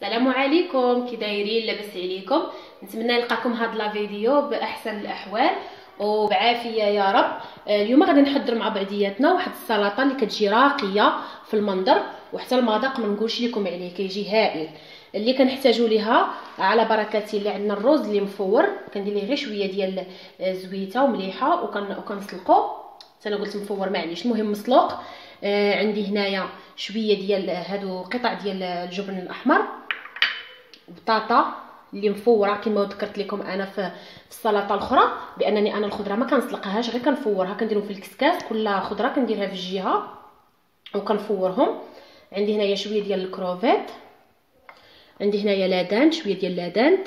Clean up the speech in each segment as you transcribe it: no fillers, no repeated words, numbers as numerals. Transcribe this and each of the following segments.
السلام عليكم، كي دايرين؟ لاباس عليكم؟ نتمنى نلقاكم هاد لا فيديو باحسن الاحوال وبعافيه يا رب. اليوم غادي نحضر مع بعضياتنا واحد السلطه اللي كتجي راقيه في المنظر، وحتى المذاق ما نقولش لكم عليه كيجي هائل. اللي كنحتاجوا ليها على بركه الله عندنا الرز اللي مفور، كندير ليه غير شويه ديال زويته ومليحه وكنسلقو. انا قلت مفور معليش، المهم مسلوق. عندي هنايا شويه ديال هادو قطع ديال الجبن الاحمر، بطاطا اللي مفوره كما ذكرت لكم انا في السلطه الاخرى، بانني انا الخضره ما كنسلقهاش، غير كنفورها، كنديرهم في الكسكاس، كل خضره كنديرها في الجهه وكنفورهم. عندي هنايا شويه ديال الكروفيت، عندي هنايا لادان، شويه ديال لادان،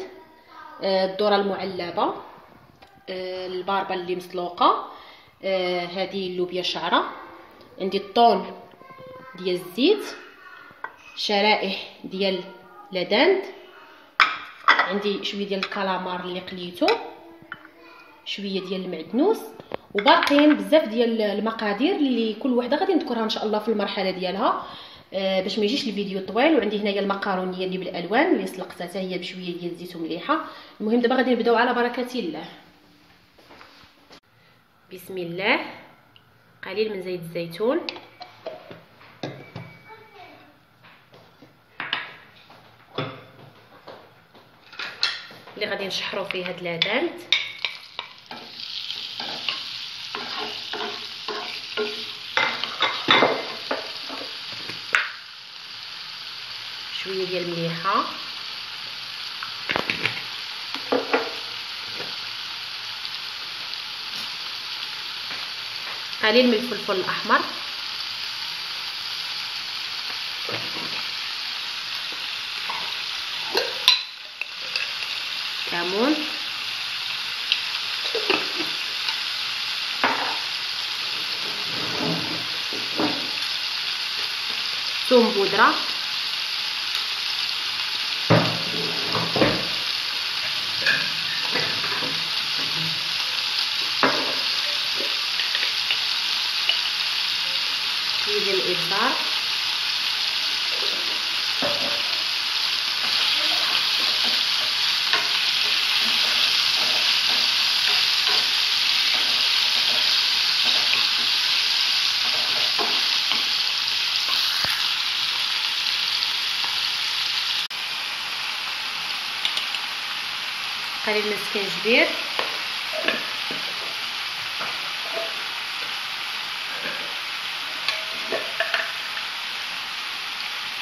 الذره المعلبه، الباربه اللي مسلوقه، هذه اللوبيا شعره، عندي الطون ديال الزيت، شرائح ديال لادان، عندي شويه ديال الكالامار اللي قليته، شويه ديال المعدنوس، وباقيين بزاف ديال المقادير اللي كل وحده غادي نذكرها ان شاء الله في المرحله ديالها باش ما يجيش الفيديو طويل. وعندي هنايا المقارونيه اللي بالالوان اللي سلقتها حتى هي بشويه ديال الزيت ومليحه. المهم دابا غادي نبداو على بركه الله. بسم الله. قليل من زيت الزيتون، اللي غادي نشحروا فيه هاد لادانت، شويه ديال المليحه، قليل من الفلفل الاحمر، كمون، ثوم بودره، شويه ديال الابزار، قليل من السكنجبير،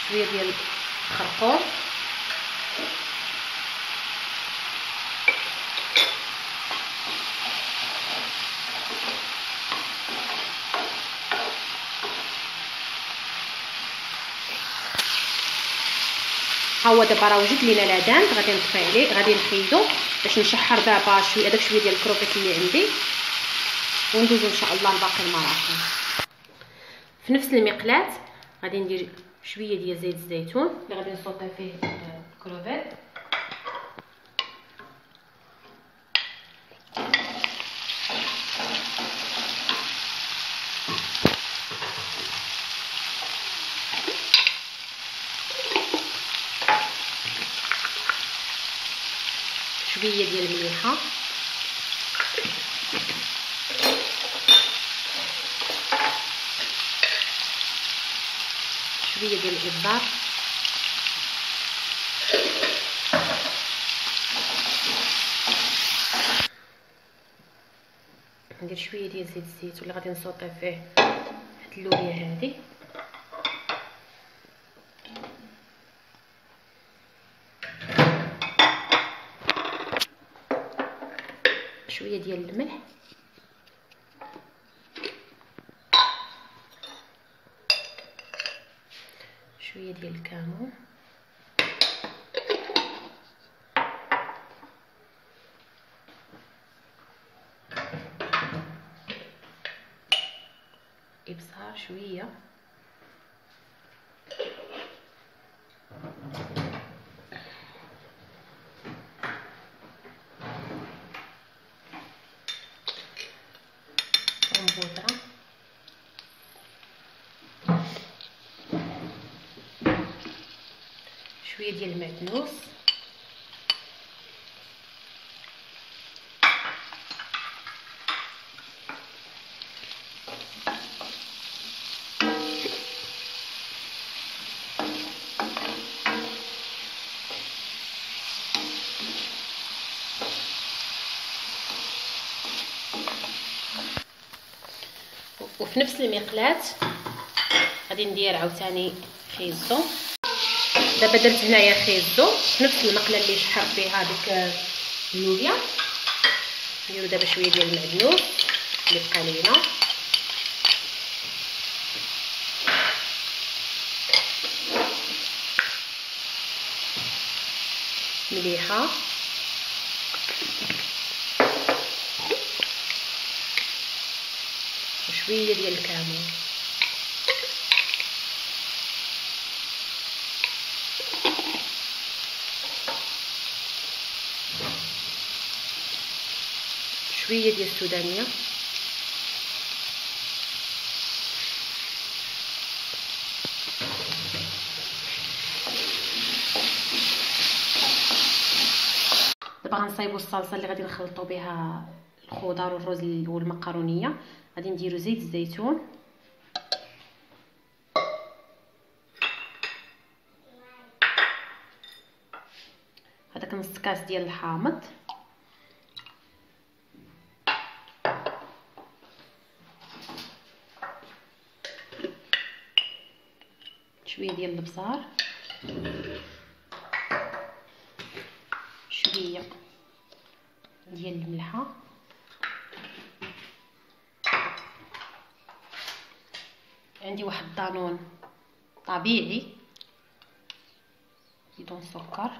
شويه ديال الخرقوم، ها هو دابا راه وجد لينا لادانت، غادي نطفي عليه، غادي نحيدو باش نشحر دابا شويه داك شويه ديال الكروفيت اللي عندي، وندوزو ان شاء الله لباقي المراحل. في نفس المقلاة غادي ندير شويه ديال زيت الزيتون اللي غادي نصوطي فيه الكروفيت، شويه ديال المليحه، شويه ديال الابزار، ندير شويه ديال زيت الزيتون اللي غادي نصوطي فيه هاد اللوبيا هادي، شويه ديال الملح، شويه ديال الكمون، ابزار شويه، بودره، شويه ديال المعدنوس، وفي نفس المقلاة غادي ندير عاوتاني خيزو. دابا درت هنايا خيزو في نفس المقله اللي شحرت فيها ديك اللوبيا. نديرو دابا شويه ديال المعدنوس اللي بقى لينا، مليحه، وشويه ديال الكمون. شويه ديال السودانيه، دابا غنصايبوا الصلصه اللي غادي نخلطوا بها الخضر والرز والمقرونيه. غادي نديروا زيت الزيتون، هذاك نص كاس ديال الحامض، شويه ديال البصار، شويه ديال الملحه، عندي واحد الدانون طبيعي بدون سكر،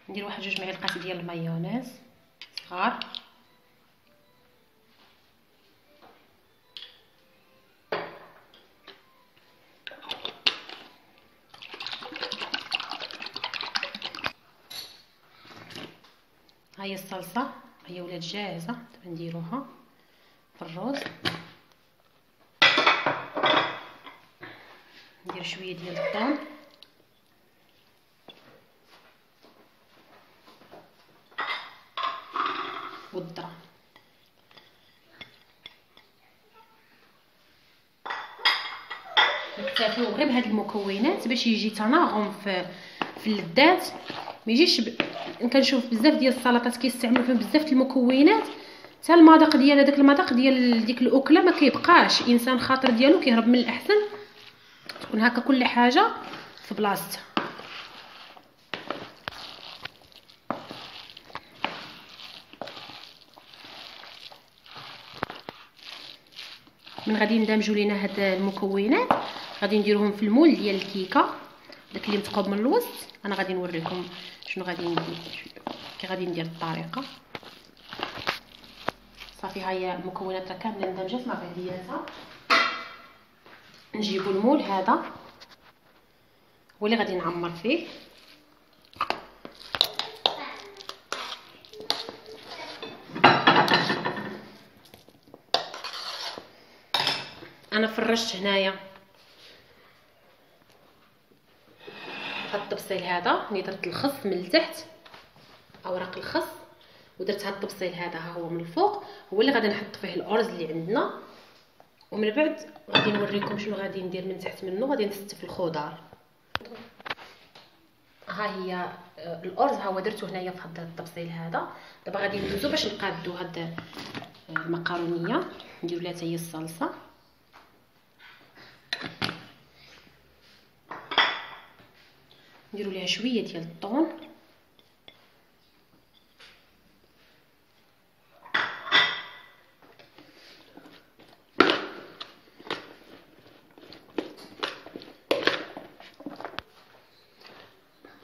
ندير واحد 2 معالق ديال المايونيز صغار، هاهي الصلصه هي ولات جاهزه. دابا نديروها في الرز، ندير شويه ديال الثوم، والذره، نكتفيو غير بهاد المكونات باش يجي تناغم في اللذات. ما يجيش كنشوف بزاف ديال السلطات كيستعملوا فيهم بزاف المكونات، حتى المذاق ديال هذاك المذاق ديال ديك الاكله ما كيبقاش، انسان خاطر ديالو كيهرب. من الاحسن تكون هكا كل حاجه في بلاصتها. من غادي ندمجوا لينا هاد المكونات غادي نديروهم في المول ديال الكيكه داك اللي متقوب من الوسط. انا غادي نوريكم شنو غادي ندير، كي غادي ندير الطريقه. صافي ها هي المكونات راه كامله اندمجات مع بعضياتها. نجيبوا المول هذا واللي غادي نعمر فيه، انا فرشت هنايا هاد الطبسيل هذا، ملي درت الخس من التحت اوراق الخس ودرت هاد الطبسيل هذا ها هو من الفوق، هو اللي غادي نحط فيه الارز اللي عندنا. ومن بعد غادي نوريكم شنو غادي ندير من تحت منه. غادي نستف الخضار. ها هي الارز ها هو درته هنايا في هاد الطبسيل هذا. دابا غادي ندوزو باش نقادو هاد المقرونيه، نديرو لها حتى هي الصلصه، نديرو ليها شويه ديال الطون،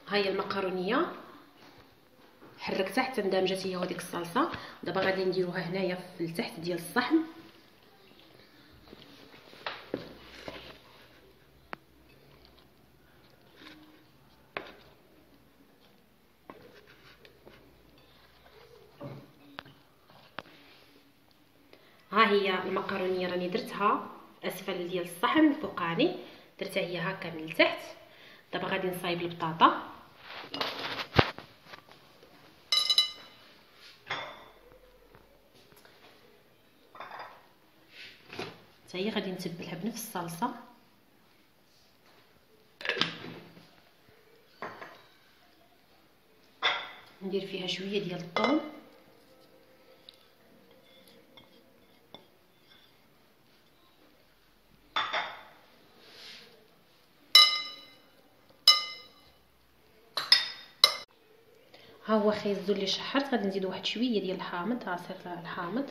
هاهي المقرونيه حركتها حتى اندمجت هي وديك الصلصه. دابا غادي نديروها هنايا في التحت ديال الصحن. ها هي المقرونيه راني درتها اسفل ديال الصحن الفوقاني، درتها هي هكا من التحت. دابا غادي نصايب البطاطا. حتى هي غادي نتبلها بنفس الصلصه. ندير فيها شويه ديال الثوم، ها هو خيزو اللي شحرت. غادي نزيد واحد شويه ديال الحامض، عصير الحامض.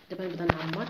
دابا نبدا نعمر.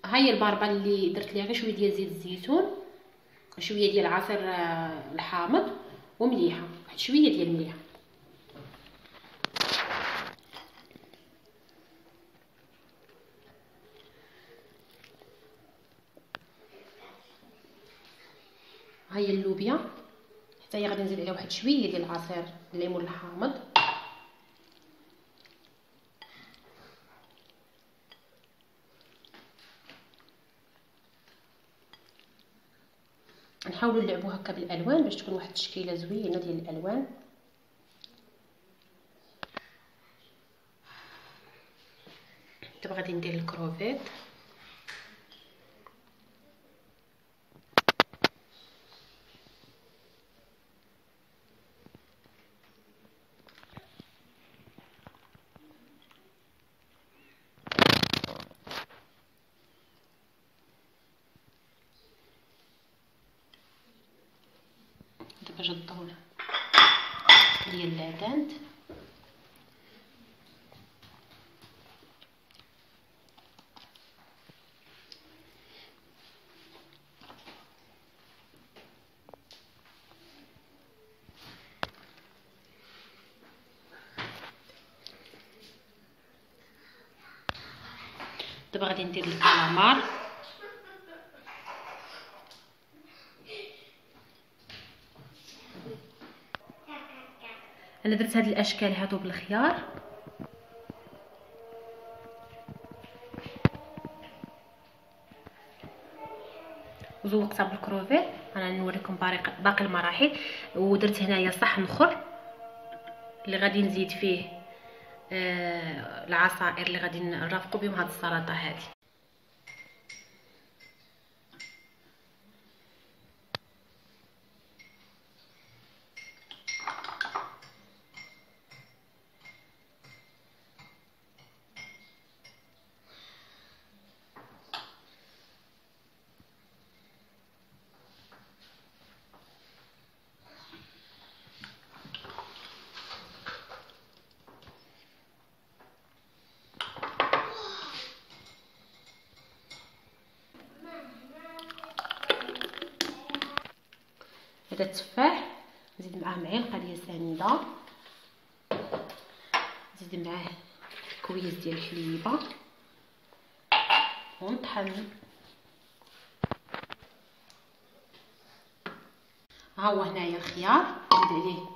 هاي الباربه اللي درت ليها غير شويه ديال زيت الزيتون، شويه ديال عصير الحامض ومليحه، واحد شويه ديال المليحه. هاي اللوبيا حتى هي غادي نزيد عليها واحد شويه ديال عصير الليمون الحامض. نحاولوا نلعبوا هكا بالالوان باش تكون واحد التشكيله زوينه ديال الالوان. دابا غادي ندير الكروفيت. دابا جا الدور ديال العداند. دابا غادي ندير الكالامار. انا درت هاد الاشكال هادو بالخيار. وزوقتها بالكروفيت. انا نوريكم باقي المراحل. ودرت هنايا صحن اخر اللي غادي نزيد فيه العصائر اللي غادي نرافقوا بهم هاد السلطه هذه. هذا التفاح نزيد معاه معلقه ديال سنيده، نزيد معاه كويس ديال الحليبه ونطحن. ها هو هنايا الخيار، نزيد عليه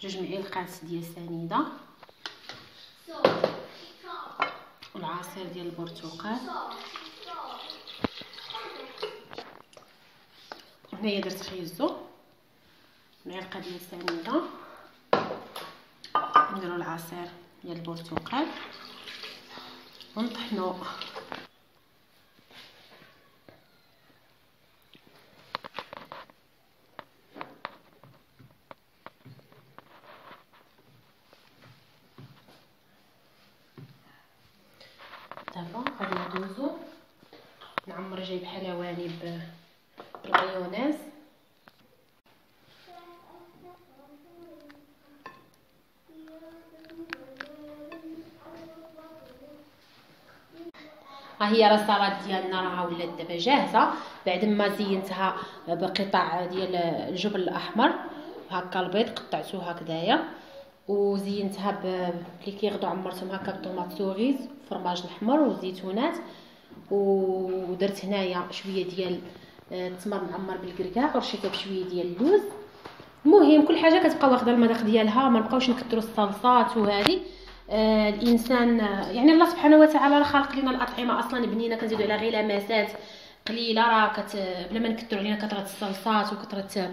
2 معالق ديال سنيده والعصير ديال البرتقال. هنايا درت خيزو، معلقه ديال سنيده، نديرو العصير ديال البرتقال ونطحنو. دابا غادي ندوزو نعمر جاي بحال هواني بالمايونيز. ها هي راه السلطه ديالنا راه ولات دابا جاهزه بعد ما زينتها بقطع ديال الجبن الاحمر. هكا البيض قطعته هكذايا وزينتها اللي كيغدو عمرتهم هكا بالطوماط سوريز فرماج الاحمر والزيتونات، ودرت هنايا شويه ديال التمر معمر بالكركاع ورشيته بشويه ديال اللوز. المهم كل حاجه كتبقى واخده المذاق ديالها، ما نبقاوش نكثروا الصلصات وهذه. الانسان يعني الله سبحانه وتعالى راه خالق لنا الاطعمه اصلا بنينه، كنزيدوا عليها غير لمسات قليله راه بلا ما نكثروا علينا كثره الصلصات وكثره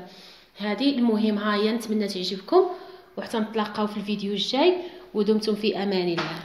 هذه. المهم ها هي، نتمنى تعجبكم وحتى نتلاقاو في الفيديو الجاي ودمتم في امان الله.